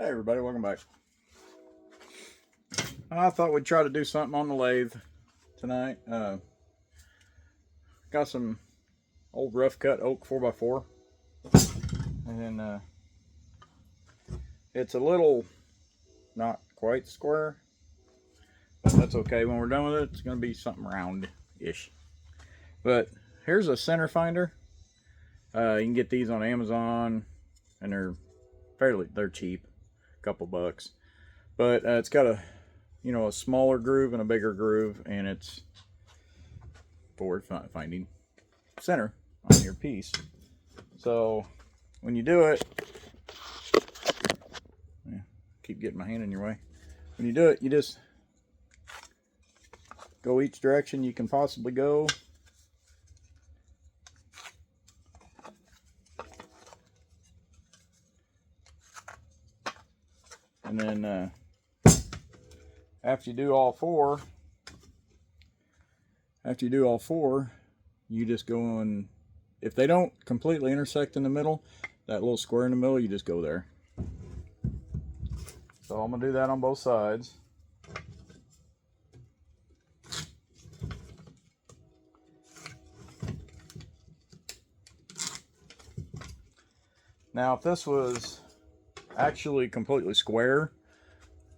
Hey everybody, welcome back. I thought we'd try to do something on the lathe tonight. Got some old rough cut oak 4x4, and it's a little not quite square, but that's okay. When we're done with it, it's going to be something round-ish. But here's a center finder. You can get these on Amazon, and they're cheap, a couple bucks. But it's got a smaller groove and a bigger groove, and it's for finding center on your piece. So when you do it, keep getting my hand in your way. When you do it, you just go each direction you can possibly go. And then after you do all four, you just go and if they don't completely intersect in the middle, that little square in the middle, you just go there. So I'm gonna do that on both sides. Now, if this was actually completely square,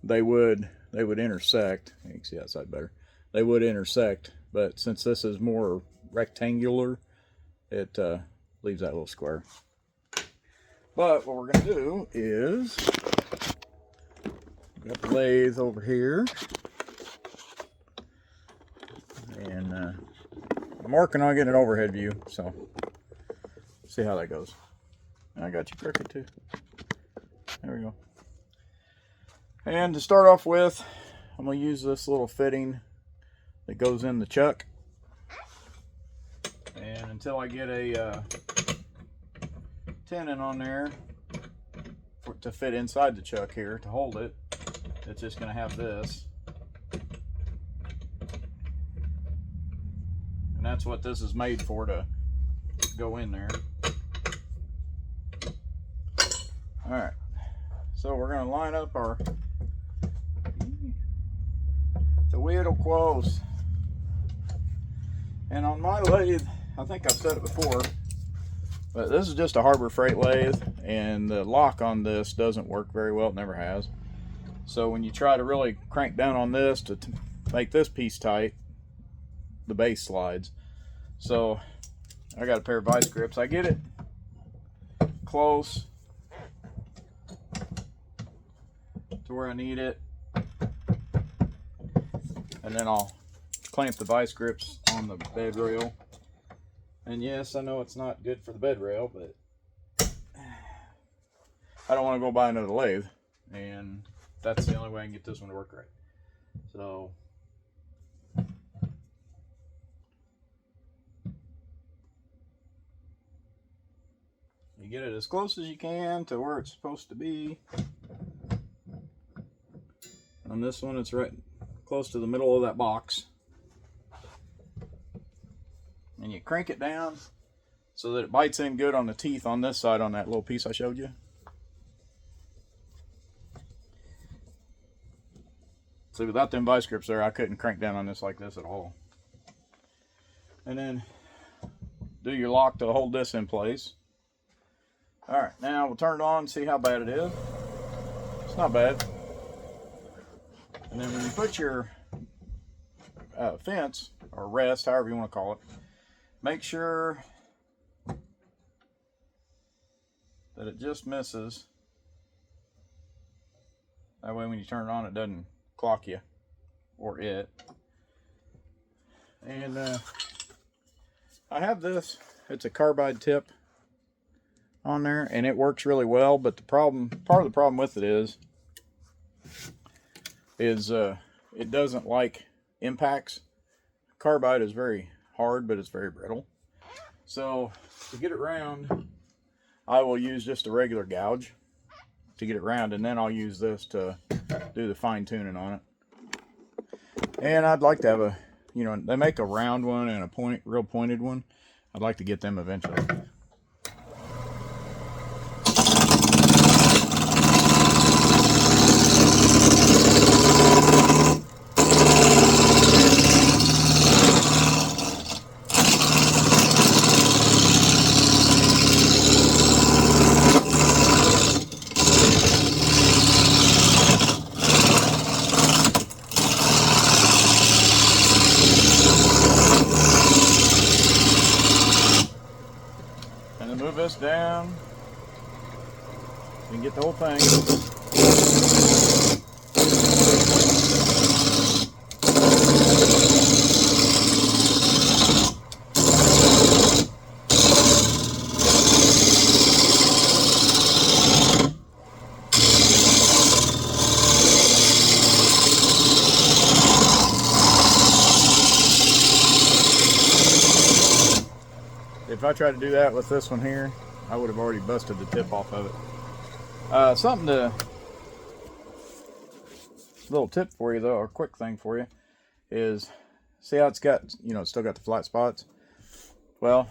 they would intersect. You can see that side better. They would intersect, but since this is more rectangular, it leaves that little square. But what we're going to do is, got the lathe over here, and I'm working on getting an overhead view, so see how that goes. And I got you crooked too. There we go. And to start off with, I'm going to use this little fitting that goes in the chuck. And until I get a tenon on there to fit inside the chuck here to hold it, it's just going to have this. And that's what this is made for, to go in there. Alright, so we're going to line up our little close. And on my lathe, I think I've said it before, but this is just a Harbor Freight lathe, and the lock on this doesn't work very well. It never has. So when you try to really crank down on this to make this piece tight, the base slides. So I got a pair of vice grips. I get it close to where I need it, and then I'll clamp the vice grips on the bed rail. And yes, I know it's not good for the bed rail, but I don't want to go buy another lathe, and that's the only way I can get this one to work right. So you get it as close as you can to where it's supposed to be. On this one, it's right close to the middle of that box. And you crank it down so that it bites in good on the teeth on this side, on that little piece I showed you. See, without them vice grips there, I couldn't crank down on this like this at all. And then do your lock to hold this in place. Alright, now we'll turn it on and see how bad it is. It's not bad. And then when you put your fence, or rest, however you want to call it, make sure that it just misses. That way when you turn it on, it doesn't clock you, or it. And I have this, it's a carbide tip on there, and it works really well, but the problem, part of the problem with it is it doesn't like impacts. Carbide is very hard, but it's very brittle. So to get it round, I will use just a regular gouge to get it round, and then I'll use this to do the fine tuning on it. And I'd like to have a, they make a round one and a real pointed one. I'd like to get them eventually. down. You can get the whole thing. If I tried to do that with this one here, I would have already busted the tip off of it. Little tip for you though, or quick thing for you, is see how it's got, you know, it's still got the flat spots? Well,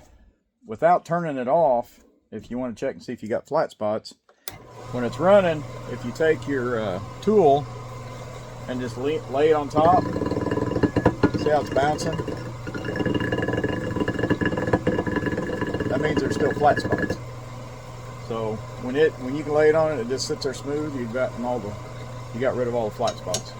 without turning it off, if you want to check and see if you got flat spots, when it's running, if you take your tool and just lay it on top, see how it's bouncing? That means there's still flat spots. So when you can lay it on it, it just sits there smooth. You got rid of all the flat spots.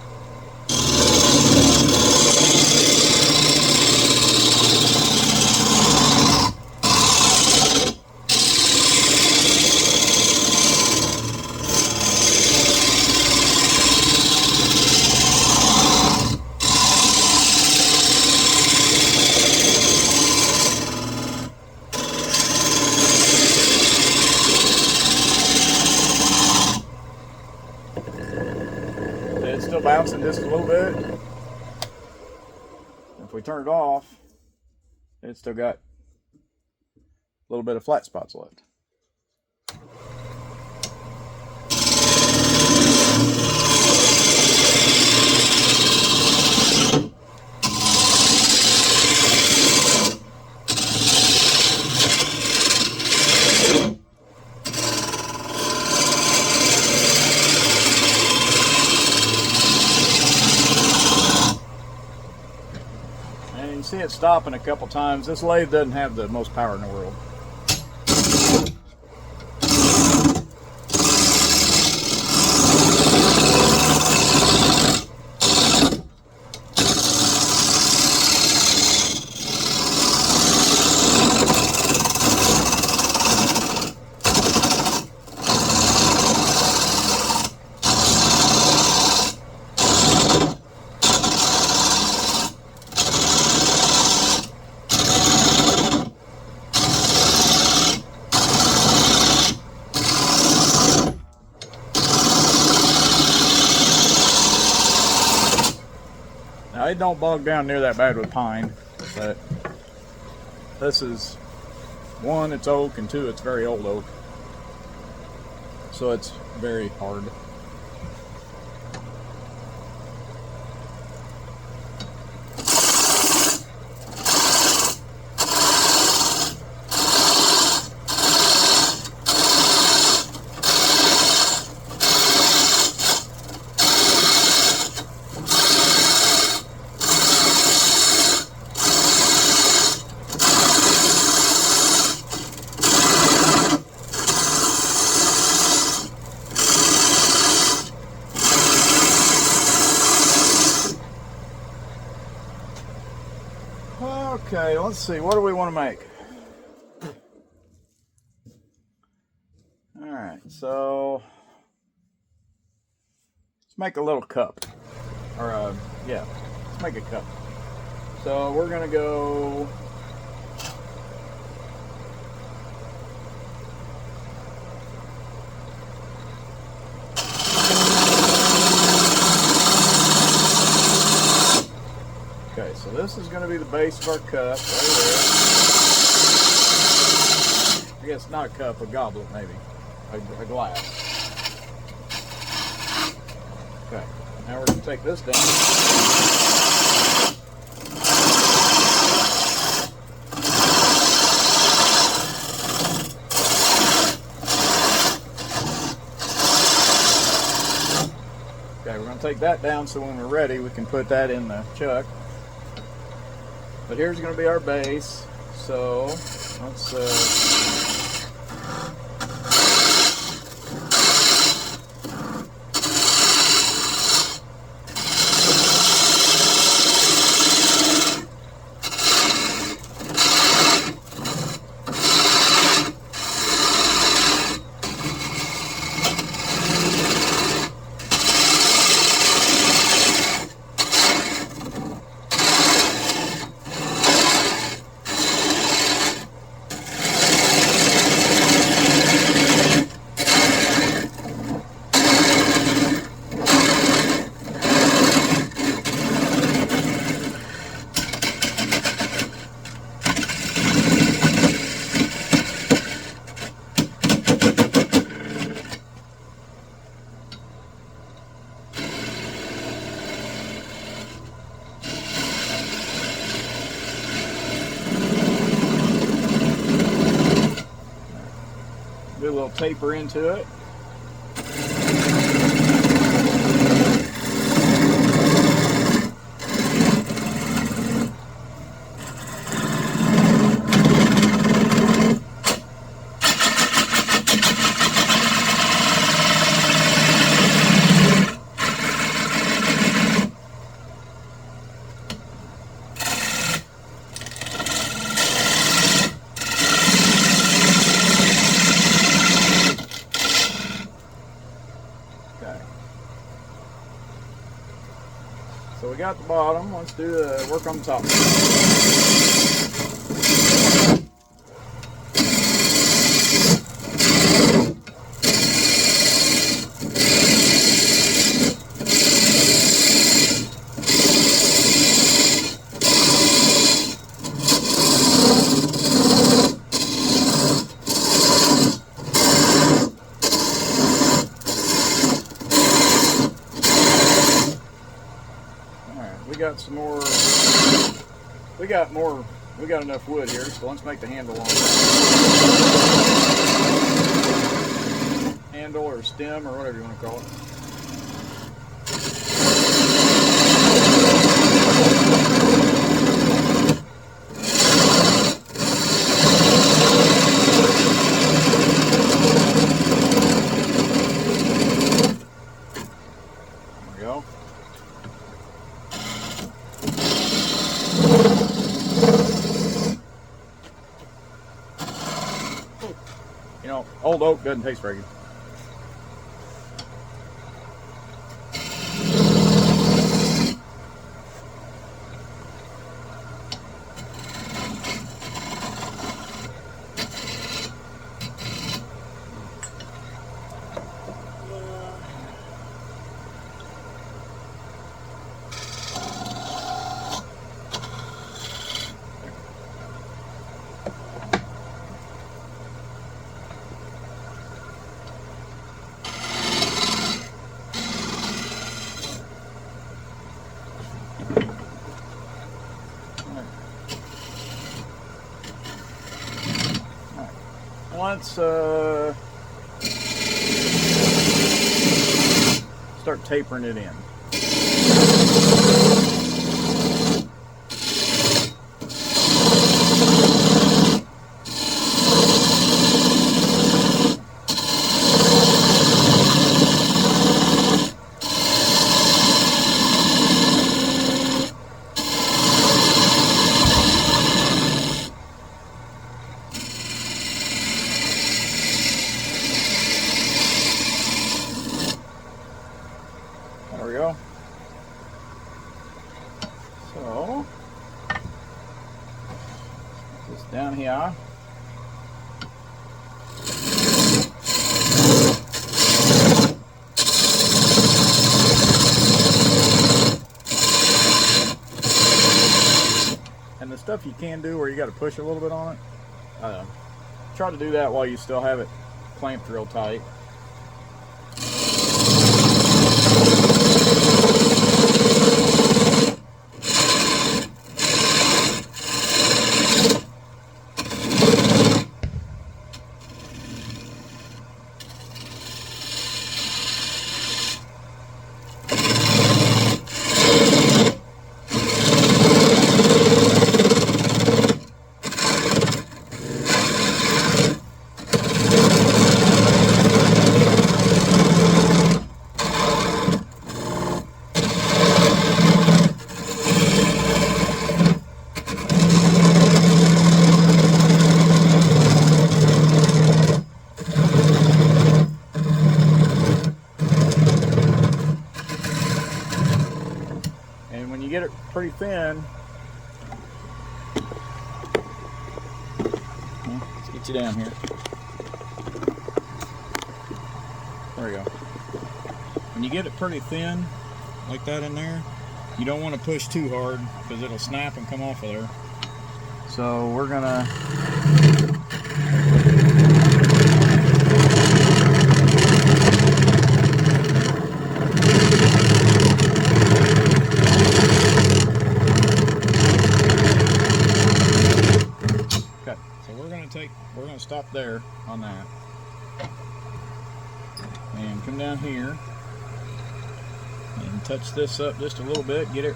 It's still bouncing just a little bit. If we turn it off, it's still got a little bit of flat spots left. And you see it stopping a couple times. This lathe doesn't have the most power in the world. Now it don't bog down near that bad with pine, but this is, one, it's oak, and two, it's very old oak. So it's very hard. Okay, let's see, what do we want to make? Alright, so let's make a little cup. Or, yeah, let's make a cup. So we're going to go okay, so this is going to be the base of our cup right there. I guess not a cup, a goblet maybe, a glass. Okay, now we're going to take this down. Okay, we're going to take that down so when we're ready we can put that in the chuck. But here's going to be our base, so let's little taper into it. So we got the bottom. Let's do the work on the top. We got enough wood here, so let's make the handle on it. Handle or stem or whatever you want to call it. There we go. You know, old oak doesn't taste very good. Let's start tapering it in. There we go. So, this down here. And the stuff you can do where you got to push a little bit on it, try to do that while you still have it clamped real tight. Get it pretty thin. Let's get you down here. There we go. When you get it pretty thin, like that in there, you don't want to push too hard because it'll snap and come off of there. So we're gonna stop there on that. come down here and touch this up just a little bit, get it.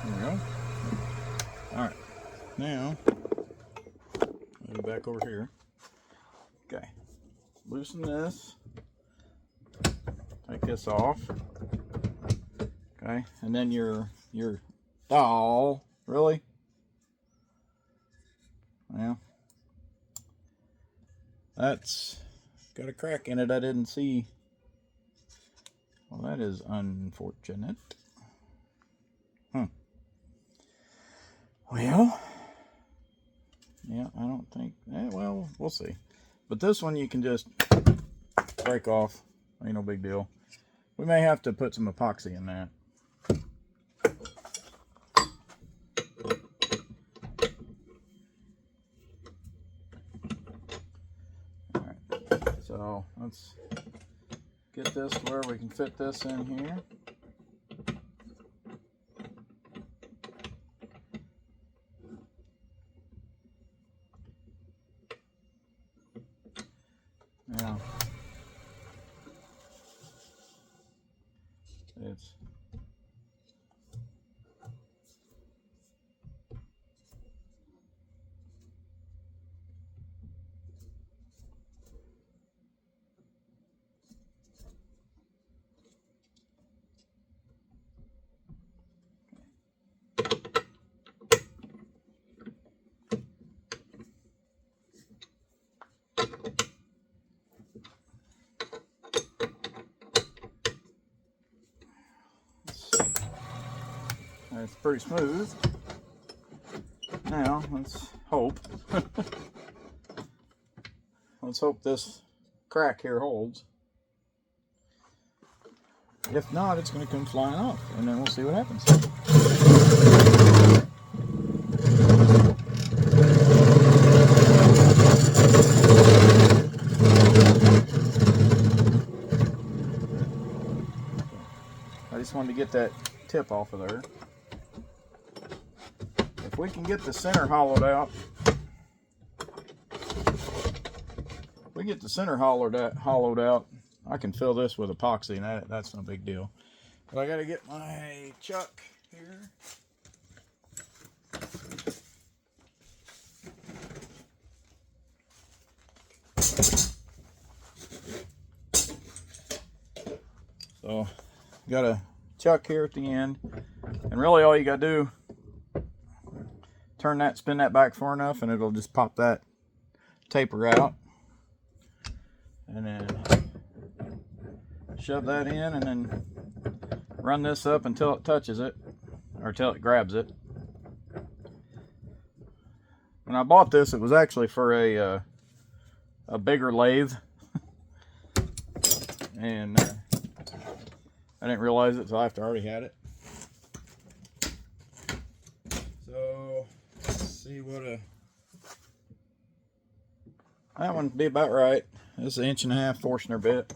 There we go. Alright, now, move back over here. Okay, loosen this, take this off. Okay, and then your oh, really? Well, that's got a crack in it I didn't see. Well, that is unfortunate. Well, yeah, I don't think, well, we'll see. But this one you can just break off. Ain't no big deal. We may have to put some epoxy in that. Alright, so let's get this where we can fit this in here. Now, it's it's pretty smooth. Now, let's hope. Let's hope this crack here holds. If not, it's going to come flying off, and then we'll see what happens. I just wanted to get that tip off of there. If we can get the center hollowed out, hollowed out, I can fill this with epoxy, and that's no big deal. But I got to get my chuck here. So, got a chuck here at the end, and really all you got to do, spin that back far enough, and it'll just pop that taper out, and then shove that in, and then run this up until it touches it, or until it grabs it. When I bought this, it was actually for a bigger lathe, and I didn't realize it until after I already had it. So let's see what that one be about right. This is 1.5 inch Forstner bit.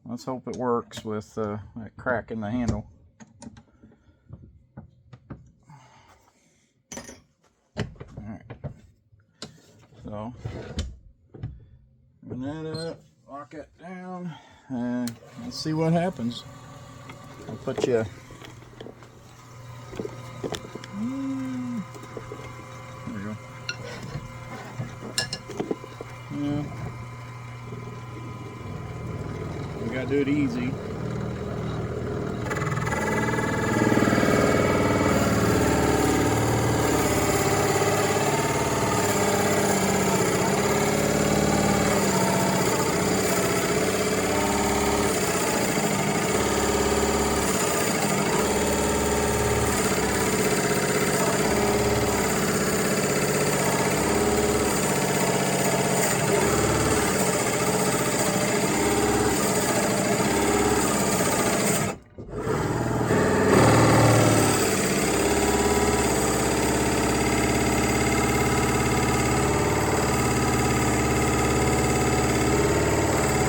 Let's hope it works with that crack in the handle. Alright. So, run that up, lock it down, and let's see what happens. I'll put you. There we go. Yeah. We gotta do it easy.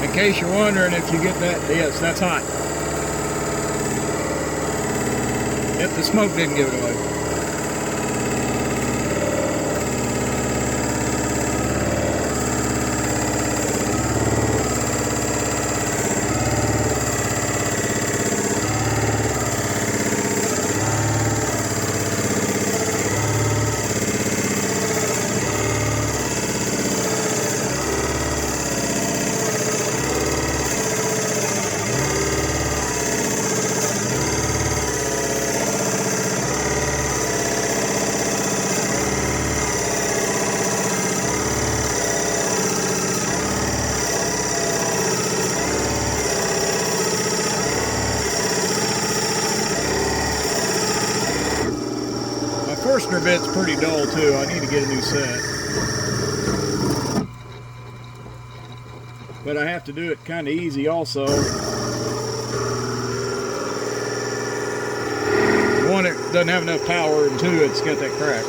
In case you're wondering if you get that, yes, that's hot. If the smoke didn't give it away. softener bit's pretty dull too. I need to get a new set. But I have to do it kind of easy also. One, it doesn't have enough power, and two, it's got that crack.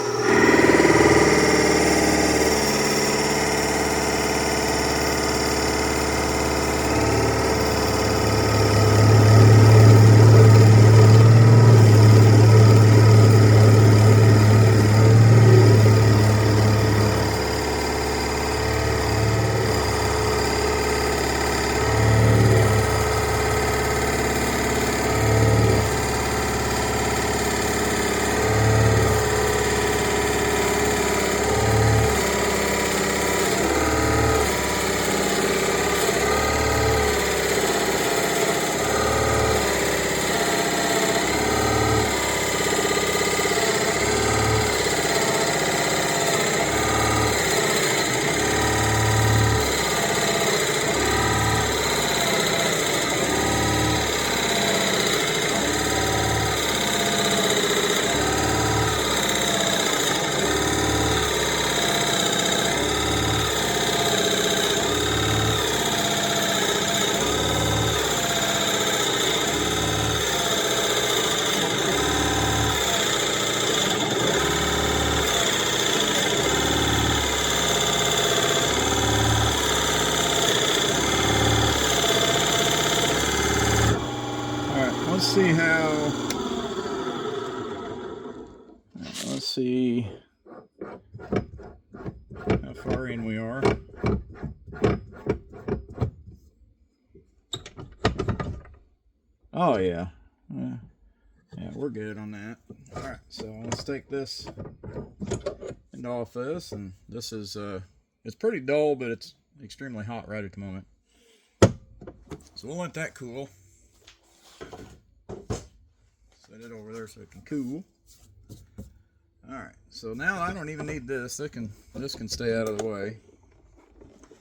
See how, let's see how far in we are. Oh yeah, yeah, we're good on that. All right, so let's take this and off this, and this is it's pretty dull, but it's extremely hot right at the moment. So we'll let that cool. Set it over there so it can cool. Alright, so now I don't even need this. This can stay out of the way.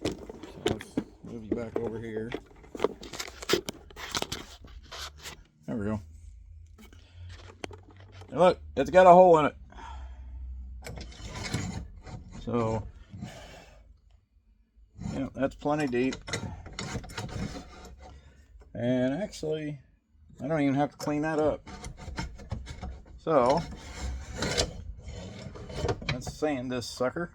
So let's move you back over here. There we go. And look, it's got a hole in it. So, yeah, that's plenty deep. And actually, I don't even have to clean that up. So, let's sand this sucker.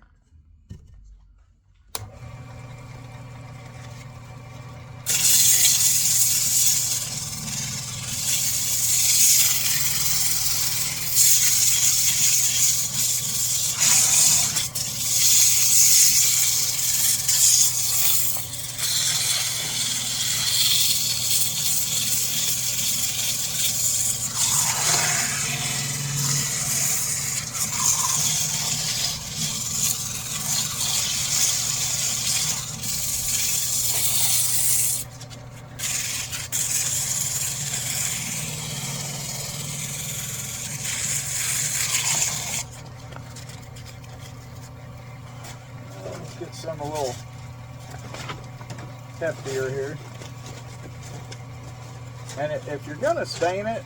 Get some a little heftier here. And if you're gonna stain it,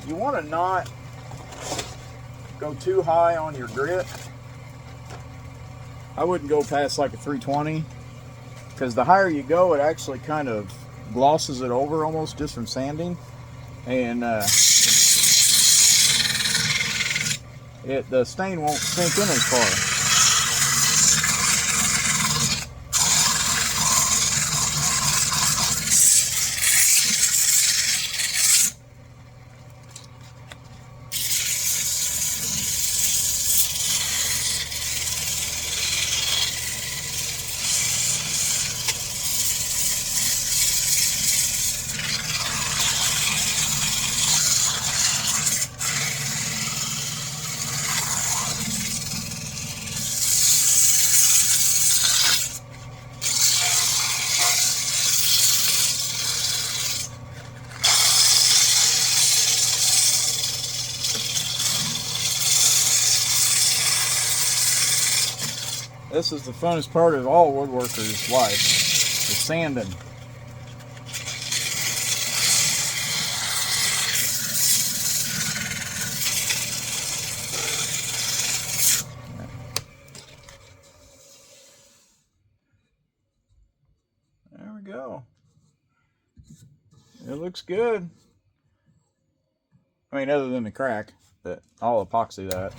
you want to not go too high on your grit. I wouldn't go past like a 320, because the higher you go, it actually kind of glosses it over almost just from sanding, and the stain won't sink in as far. This is the funnest part of all woodworkers' life, the sanding. go. It looks good. I mean, other than the crack, but I'll epoxy that.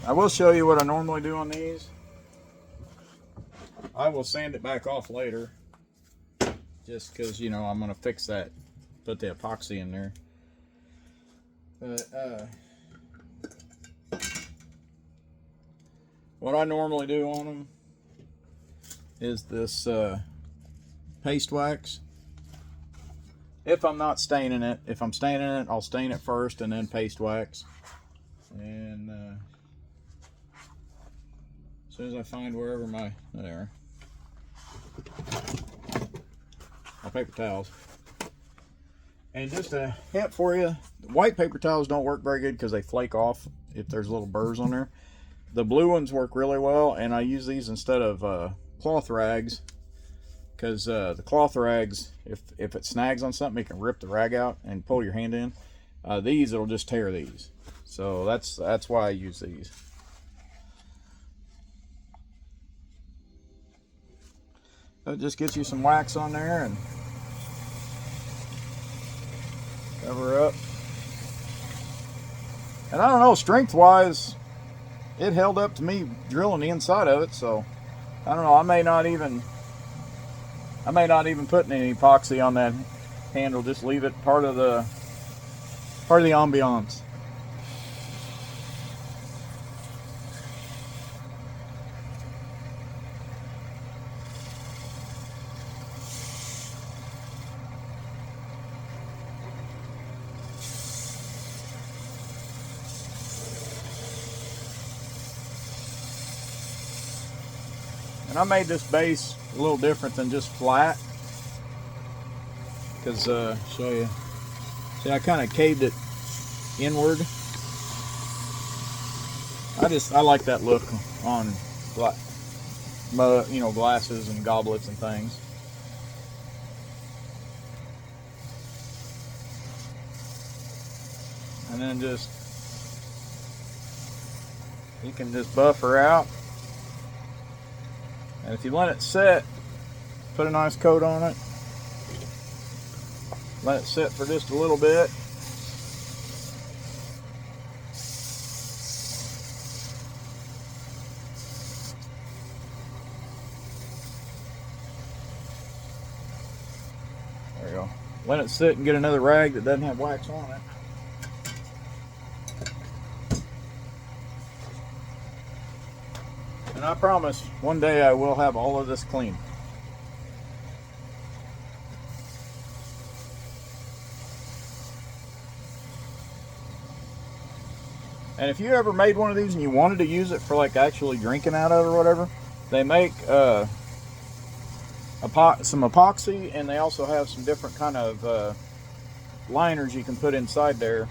I will show you what I normally do on these. I will sand it back off later, just because, you know, I'm going to fix that, put the epoxy in there. But what I normally do on them is this paste wax. If I'm not staining it, if I'm staining it, I'll stain it first and then paste wax. And as soon as I find wherever my, there, my paper towels. And just a hint for you, white paper towels don't work very good because they flake off if there's little burrs on there. The blue ones work really well, and I use these instead of cloth rags, because the cloth rags, if it snags on something, it can rip the rag out and pull your hand in. These, it'll just tear these. So that's why I use these. It just gets you some wax on there and cover up. And I don't know, strength wise, it held up to me drilling the inside of it, so I don't know, I may not even put any epoxy on that handle, just leave it part of the ambiance. And I made this base a little different than just flat, because show you, see, I kind of caved it inward. I like that look on, you know, glasses and goblets and things. And then just, you can just buffer out. And if you let it sit, put a nice coat on it. Let it sit for just a little bit. There you go. Let it sit and get another rag that doesn't have wax on it. And I promise, one day I will have all of this clean. And if you ever made one of these and you wanted to use it for like actually drinking out of it or whatever, they make some epoxy, and they also have some different kind of liners you can put inside there.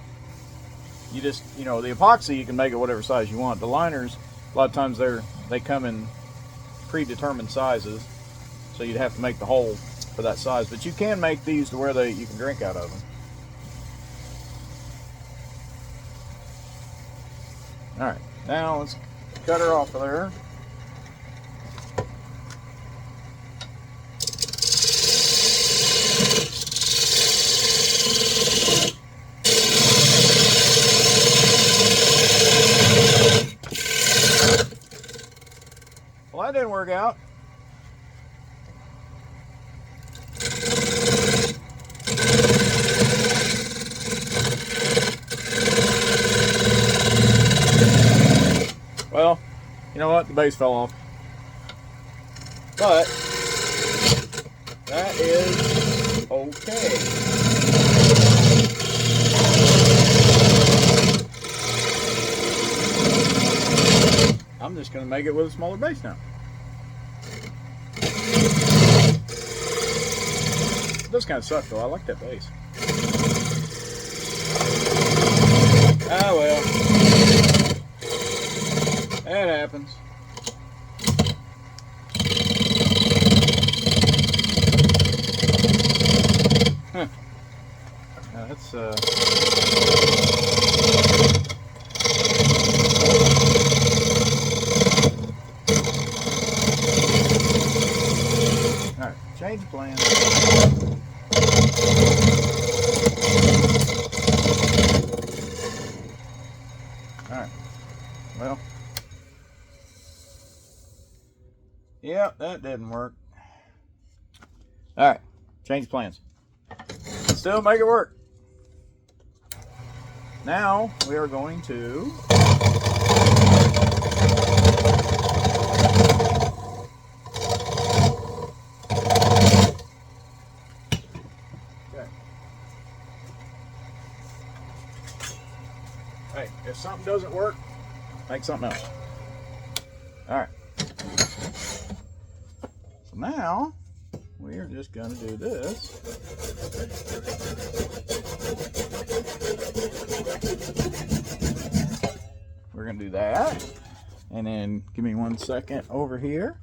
You just, you know, the epoxy, you can make it whatever size you want. The liners, a lot of times they come in predetermined sizes, so you'd have to make the hole for that size. But you can make these to where you can drink out of them. All right, now let's cut her off of there. Well, that didn't work out. Well, you know what? The base fell off. But that is okay. I'm just going to make it with a smaller base now. It does kind of suck though. I like that base. Ah well. That happens. Well, yeah, that didn't work. All right, change plans. Still make it work. Now we are going to hey, if something doesn't work, make something else. All right. So now we are just going to do this. We're going to do that. And then give me 1 second over here.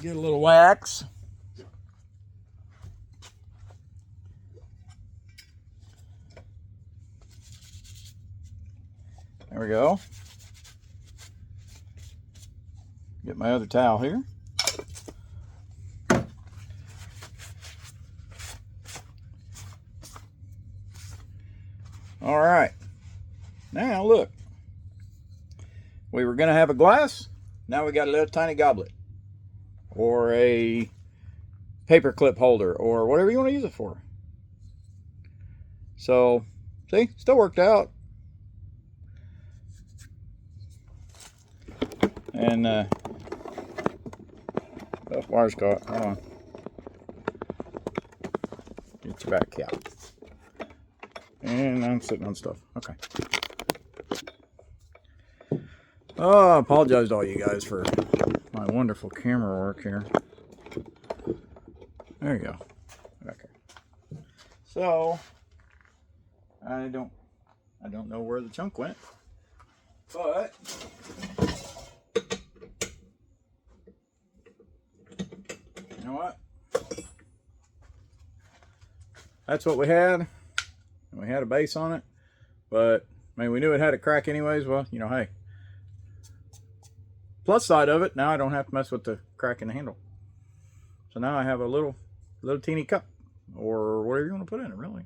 Get a little wax. There we go. Get my other towel here. All right. Now look. We were going to have a glass. Now we got a little tiny goblet. Or a paper clip holder. Or whatever you want to use it for. So, see? Still worked out. And, oh, wire's caught. Hold on. Get your back out. And I'm sitting on stuff. Okay. Oh, I apologize to all you guys for my wonderful camera work here. There you go. Back here. So, I don't know where the chunk went, but you know what? That's what we had. We had a base on it, but I mean, we knew it had a crack anyways. Well, you know, hey. Plus side of it, now I don't have to mess with the crack in the handle. So now I have a little teeny cup, or whatever you want to put in it, really.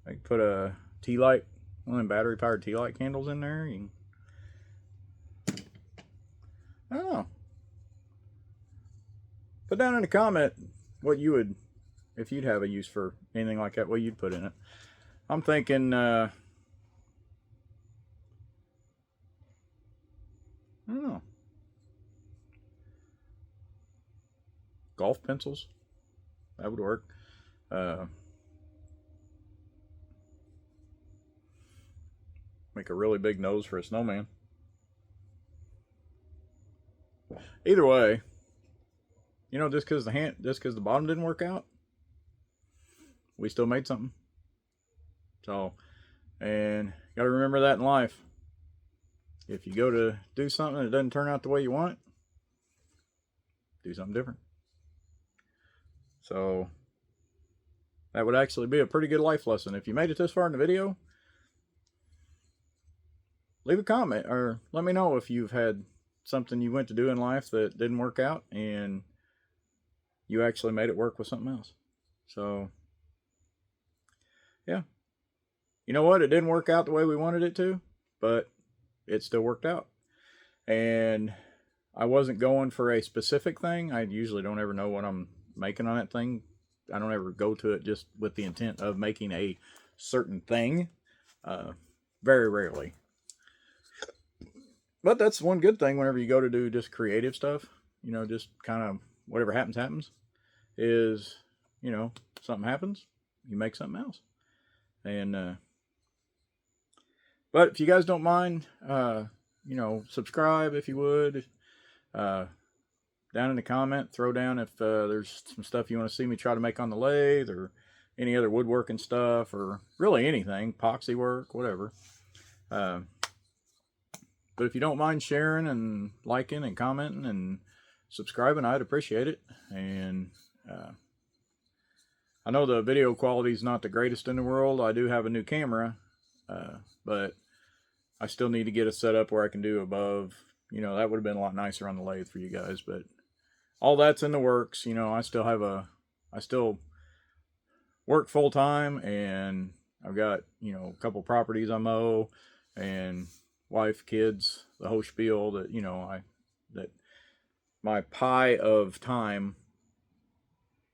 I can put a tea light, one of them battery powered tea light candles in there. You can, I don't know. Put down in the comment what you would, if you'd have a use for anything like that, what you'd put in it. I'm thinking, I don't know. Golf pencils. That would work. Make a really big nose for a snowman. Either way, you know, just because the bottom didn't work out, we still made something. So, and got to remember that in life. If you go to do something that doesn't turn out the way you want, do something different. So, that would actually be a pretty good life lesson. If you made it this far in the video, leave a comment or let me know if you've had something you went to do in life that didn't work out and you actually made it work with something else. So, yeah. You know what? It didn't work out the way we wanted it to, but it still worked out. And I wasn't going for a specific thing. I usually don't ever know what I'm making on that thing. I don't ever go to it just with the intent of making a certain thing. Very rarely. But that's one good thing whenever you go to do just creative stuff. You know, just kind of whatever happens. Is, you know, something happens, you make something else. And, but if you guys don't mind, you know, subscribe if you would. Down in the comment, throw down if there's some stuff you want to see me try to make on the lathe, or any other woodworking stuff, or really anything, epoxy work, whatever. But if you don't mind sharing and liking and commenting and subscribing, I'd appreciate it. And I know the video quality is not the greatest in the world. I do have a new camera, but I still need to get it set up where I can do above you know, that would have been a lot nicer on the lathe for you guys, but all that's in the works. You know, I still work full time, and I've got, you know, a couple properties I mow, and wife, kids, the whole spiel that, you know, that my pie of time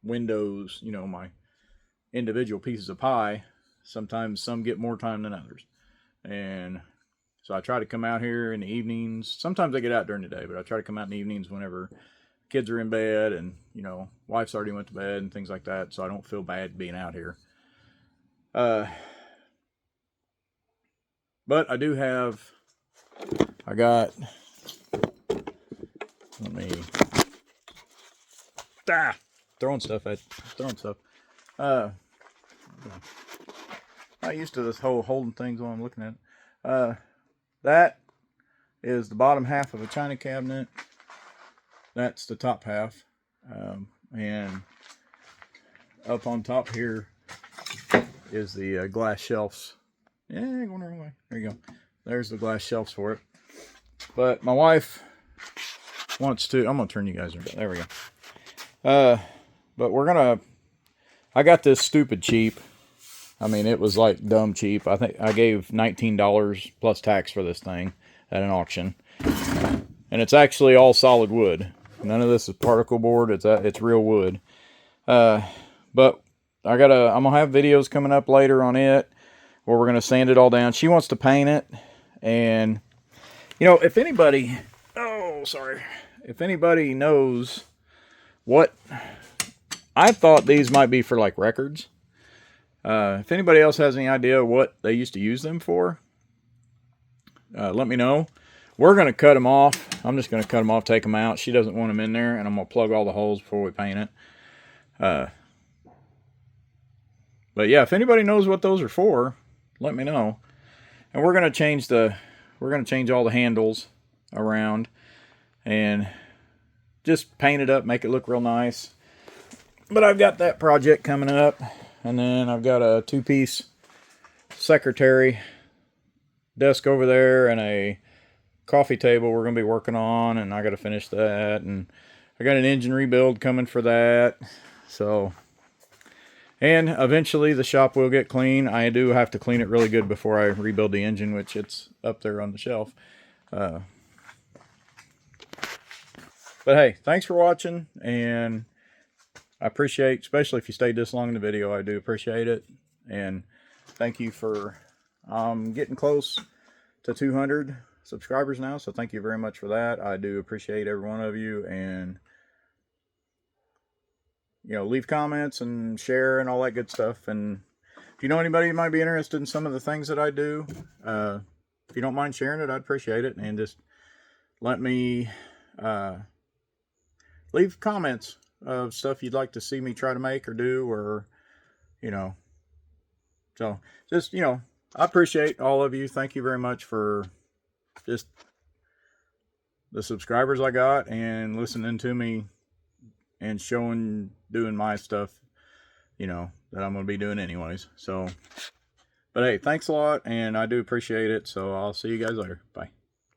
windows, you know, my individual pieces of pie, sometimes some get more time than others. And so I try to come out here in the evenings. Sometimes I get out during the day, but I try to come out in the evenings whenever kids are in bed and, you know, wife's already went to bed and things like that, so I don't feel bad being out here. But I do have, I got, let me, throwing stuff. Not used to this whole holding things while I'm looking at it. That is the bottom half of a china cabinet. That's the top half. And up on top here is the glass shelves. Yeah, going the wrong way. There you go. There's the glass shelves for it. But my wife wants to, I'm going to turn you guys around. There we go. But I got this stupid cheap. I mean, it was like dumb cheap. I think I gave $19 plus tax for this thing at an auction. And it's actually all solid wood. None of this is particle board. It's real wood. But I'm gonna have videos coming up later on it where we're gonna sand it all down. She wants to paint it, and you know, if anybody knows what, I thought these might be for like records. If anybody else has any idea what they used to use them for, let me know. We're going to cut them off. I'm just going to cut them off, take them out. She doesn't want them in there, and I'm going to plug all the holes before we paint it. But yeah, if anybody knows what those are for, let me know. And we're going to change all the handles around and just paint it up, make it look real nice. But I've got that project coming up, and then I've got a 2-piece secretary desk over there and a coffee table we're going to be working on, and I got to finish that, and I got an engine rebuild coming for that. So, and eventually the shop will get clean. I do have to clean it really good before I rebuild the engine, which it's up there on the shelf. But hey, thanks for watching, and I appreciate, especially if you stayed this long in the video, I do appreciate it. And thank you for getting close to 200 subscribers now, so thank you very much for that. I do appreciate every one of you, and you know, leave comments and share and all that good stuff. And if you know anybody who might be interested in some of the things that I do, if you don't mind sharing it, I'd appreciate it. And just let me leave comments of stuff you'd like to see me try to make or do, or you know, so just, you know, I appreciate all of you. Thank you very much for just the subscribers I got and listening to me and doing my stuff, you know, that I'm going to be doing anyways. So, but hey, thanks a lot, and I do appreciate it. So I'll see you guys later. Bye.